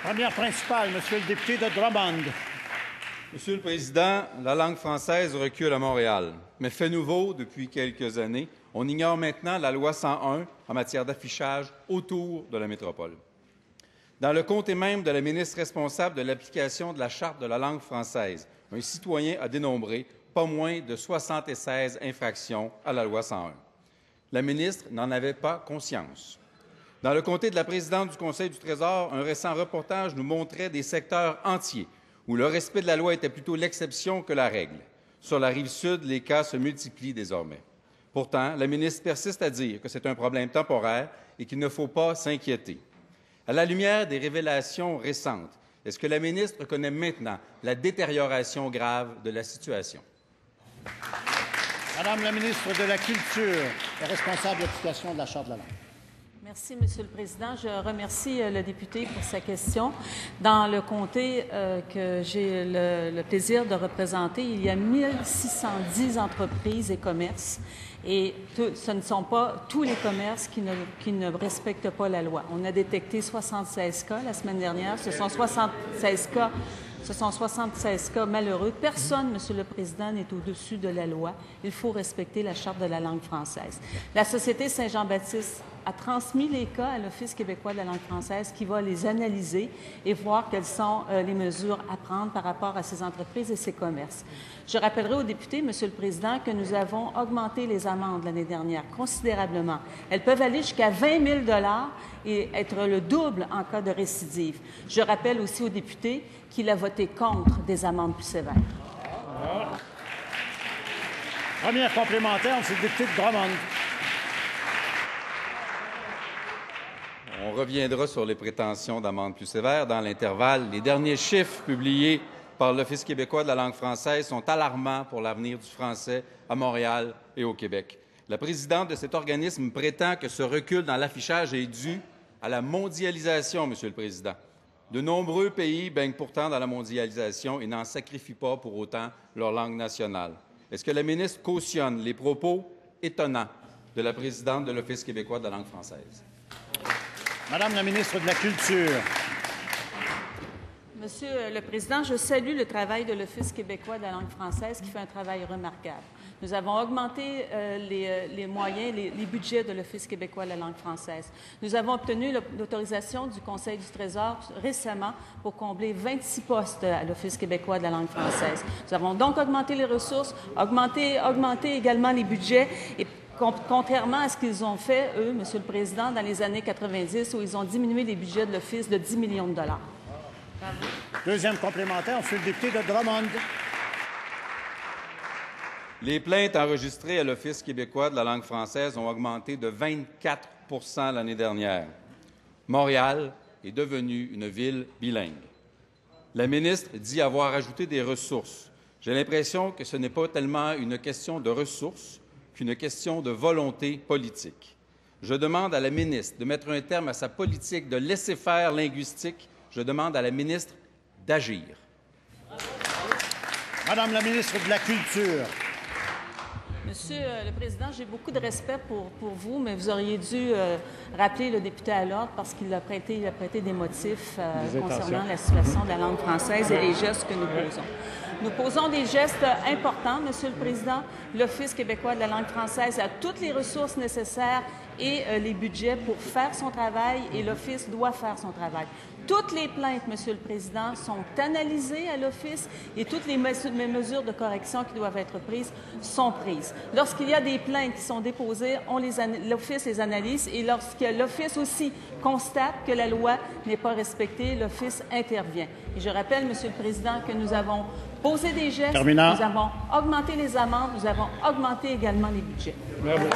Première principale, Monsieur le député de Drummond. Monsieur le Président, la langue française recule à Montréal. Mais fait nouveau, depuis quelques années, on ignore maintenant la loi 101 en matière d'affichage autour de la métropole. Dans le comté même de la ministre responsable de l'application de la Charte de la langue française, un citoyen a dénombré pas moins de 76 infractions à la loi 101. La ministre n'en avait pas conscience. Dans le comté de la présidente du Conseil du Trésor, un récent reportage nous montrait des secteurs entiers où le respect de la loi était plutôt l'exception que la règle. Sur la rive sud, les cas se multiplient désormais. Pourtant, la ministre persiste à dire que c'est un problème temporaire et qu'il ne faut pas s'inquiéter. À la lumière des révélations récentes, est-ce que la ministre reconnaît maintenant la détérioration grave de la situation? Madame la ministre de la Culture est responsable de l'application de la Charte de la langue. Merci, Monsieur le Président. Je remercie le député pour sa question. Dans le comté que j'ai le plaisir de représenter, il y a 1610 entreprises et commerces. Et ce ne sont pas tous les commerces qui ne respectent pas la loi. On a détecté 76 cas la semaine dernière. Ce sont 76 cas malheureux. Personne, Monsieur le Président, n'est au-dessus de la loi. Il faut respecter la Charte de la langue française. La Société Saint-Jean-Baptiste a transmis les cas à l'Office québécois de la langue française qui va les analyser et voir quelles sont les mesures à prendre par rapport à ces entreprises et ces commerces. Je rappellerai aux députés, Monsieur le Président, que nous avons augmenté les amendes l'année dernière considérablement. Elles peuvent aller jusqu'à 20 000 $ et être le double en cas de récidive. Je rappelle aussi aux députés qu'il a voté contre des amendes plus sévères. Première complémentaire, Monsieur le député de Drummond. On reviendra sur les prétentions d'amendes plus sévères dans l'intervalle. Les derniers chiffres publiés par l'Office québécois de la langue française sont alarmants pour l'avenir du français à Montréal et au Québec. La présidente de cet organisme prétend que ce recul dans l'affichage est dû à la mondialisation, Monsieur le Président. De nombreux pays baignent pourtant dans la mondialisation et n'en sacrifient pas pour autant leur langue nationale. Est-ce que la ministre cautionne les propos étonnants de la présidente de l'Office québécois de la langue française? Madame la ministre de la Culture. Monsieur le Président, je salue le travail de l'Office québécois de la langue française qui fait un travail remarquable. Nous avons augmenté les moyens, les budgets de l'Office québécois de la langue française. Nous avons obtenu l'autorisation du Conseil du Trésor récemment pour combler 26 postes à l'Office québécois de la langue française. Nous avons donc augmenté les ressources, augmenté également les budgets et contrairement à ce qu'ils ont fait, eux, Monsieur le Président, dans les années 90, où ils ont diminué les budgets de l'Office de 10 millions $. Bravo. Deuxième complémentaire, Monsieur le député de Drummond. Les plaintes enregistrées à l'Office québécois de la langue française ont augmenté de 24 % l'année dernière. Montréal est devenue une ville bilingue. La ministre dit avoir ajouté des ressources. J'ai l'impression que ce n'est pas tellement une question de ressources qu'une question de volonté politique. Je demande à la ministre de mettre un terme à sa politique de laisser-faire linguistique. Je demande à la ministre d'agir. Madame la ministre de la Culture. Monsieur le Président, j'ai beaucoup de respect pour vous, mais vous auriez dû rappeler le député à l'ordre parce qu'il a prêté des motifs concernant la situation de la langue française et les gestes que nous posons. Nous posons des gestes importants, Monsieur le Président. L'Office québécois de la langue française a toutes les ressources nécessaires et les budgets pour faire son travail et l'Office doit faire son travail. Toutes les plaintes, Monsieur le Président, sont analysées à l'Office et toutes les mesures de correction qui doivent être prises sont prises. Lorsqu'il y a des plaintes qui sont déposées, l'Office les analyse et lorsque l'Office aussi constate que la loi n'est pas respectée, l'Office intervient. Et je rappelle, Monsieur le Président, que nous avons posé des gestes, nous avons augmenté les amendes, nous avons augmenté également les budgets. Bravo.